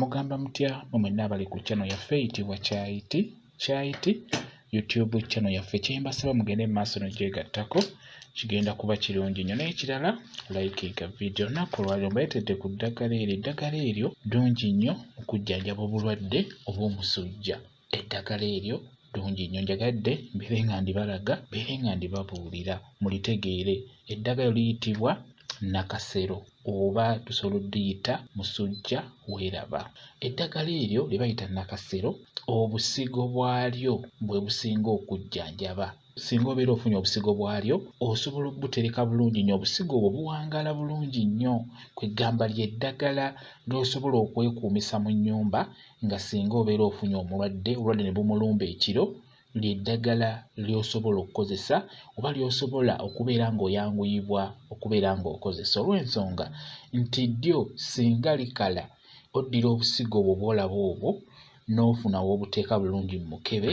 Mugamba mutya mwenna abali ku channel yaffe eyitibwa Kyayiti YouTube channel yaffe. Kyembasaba mugende mu maaso n'ogyegattako, kigenda kuba kirungi nnyo. N'ekirala likinga video. Olunaku olwaliro mbaletedde ku ddagala eryo. Eddagala eryo ddungi nnyo okujjanjaba obulwadde obw'omusujja. Eddagala eryo ddungi nnyo, njagadde mbeere nga ndibalaga, mbeere nga ndibabuulira mulitegeere. Eddagala liyitibwa Nakasero oba tusobola oddiyita musujja weeraba. Eddagala eryo lye bayita Nakasero, obusigo bwalyo bwe businga okujjanjaba. Singa obeera ofunye obusigo bwalyo osobola okubutereka bulungi nnyo. Obusigo obwo buwangaala bulungi nnyo, kwegamba ly'eddagala ly'osobola okwekuumisa mu nnyumba nga singa obeera ofunye obulwadde ne bumulumba ekiro, ly'eddagala ly'osobola okukozesa oba ly'osobola okubeera ng'oyanguyibwa okubeera ng'okozesa. Olw'ensonga nti ddyo singa likala oddira obusigo obwo bw'olaba obwo n'ofuna w'obuteeka bulungi mu mukebe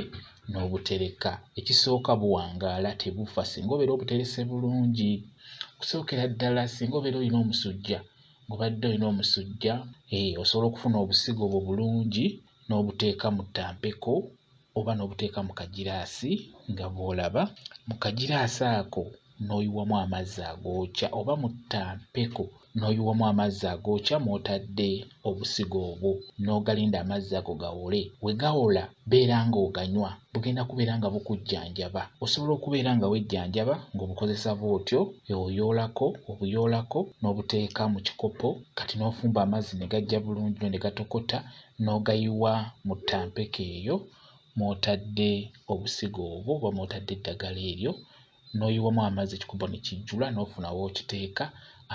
n'obutereka. Ekisooka buwangaala, tebufa singa obeera obuterese bulungi. Okusookera ddala singa obeera olina omusujja, ng'obadde olina omusujja osobola okufuna obusigo obwo bulungi n'obuteeka mu ttampeko oba n'obuteeka mu kagiraasi nga bw'olaba. Mu kagiraasi ako n'oyiwamu amazzi agookya oba mu ttampeko n'oyiwamu amazzi agookya mw'otadde obusigo obwo n'ogalinda amazzi ago gawole. We gawola beera ng'oganywa, bugenda kubeera nga bukujjanjaba. Osobola okubeera nga wejjanjaba ng'obukozesa bw'otyo, obuyoolako n'obuteeka mu kikopo, kati n'ofumba amazzi ne gajja bulungi ne gatokota n'ogayiwa mu ttampeko eyo mw'otadde obusigo obwo oba mw'otadde eddagala eryo, n'oyiwamu amazzi ekikopo ne kijjula n'ofuna w'okiteeka.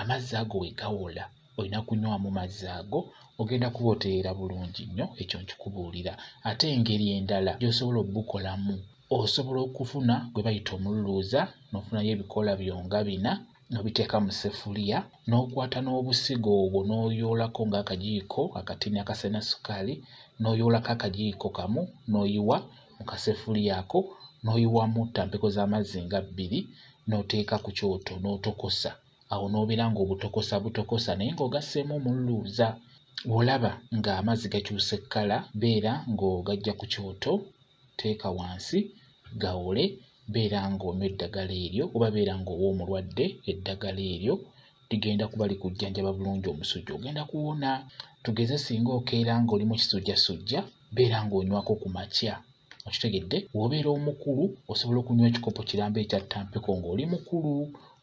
Amazzi ago we gawola olina kunywamu mazzi ago, ogenda kuba oteera bulungi nnyo. Ekyo nkikubuulira. Ate engeri endala gy'osobola obbukolamu, osobola okufuna gwe bayita omululuuza, n'ofunayo ebikoola byo nga 4 n'obiteeka mu ssefuliya, n'okwata n'obusigo obwo n'oyoolako ng'akajiiko akatini akasena sukaali, n'oyoolako akajiiko kamu n'oyiwa mu kassefuliya ako, n'oyiwamu ttampeko z'amazzi nga 2 n'oteeka ku kyoto n'otokosa. Awo n'obeera ng'obutokosa naye ng'ogasseemu omululuuza. Bw'olaba ng'amazzi gakyuse kkala, beera ng'ogajja ku kyoto, teeka wansi gawole, beera ng'onywa eddagala eryo oba beera ng'owa omulwadde eddagala eryo. Ligenda kuba likujjanjaba bulungi omusujja, ogenda kuwona. Tugeze singa okeera ng'oli mu kisujjasujja, beera ng'onywako ku makya. Okitegedde? Bw'obeera omukulu osobola okunywa ekikopo kirambe ekya ttampeko ng'oli mukulu,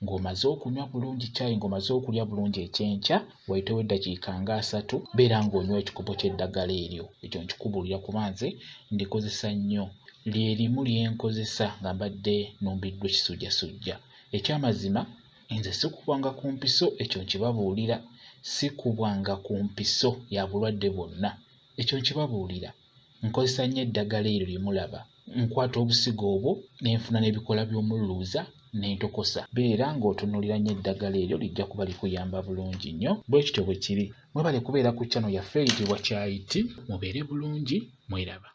ng'omaze okunywa bulungi caayi, ng'omaze okulya bulungi ekyenkya, wayitewo eddakiika nga 3, beera ng'onywa ekikopo ky'eddagala eryo. Ekyo nkikubuulira kuba nze ndikozesa nnyo. Lyerimu lyenkozesa nga mbadde numbiddwa ekisujjasujja. Ekyamazima nze sikubwanga ku mpiso, ekyo nkibabuulira. Sikubwanga ku mpiso ya bulwadde bwonna, ekyo nkibabuulira. Nkozesa nnyo eddagala eryo lye mulaba. Nkwata obusigo obwo ne nfuna n'ebikoola by'omululuuza ne ntokosa. Beera ng'otunuulira nnyo eddagala eryo, lijja kuba likuyamba bulungi nnyo. Bwe kityo bwe kiri. Mwebale kubeera ku channel yaffe eyitibwa Kyayiti. Mubeere bulungi, mweraba.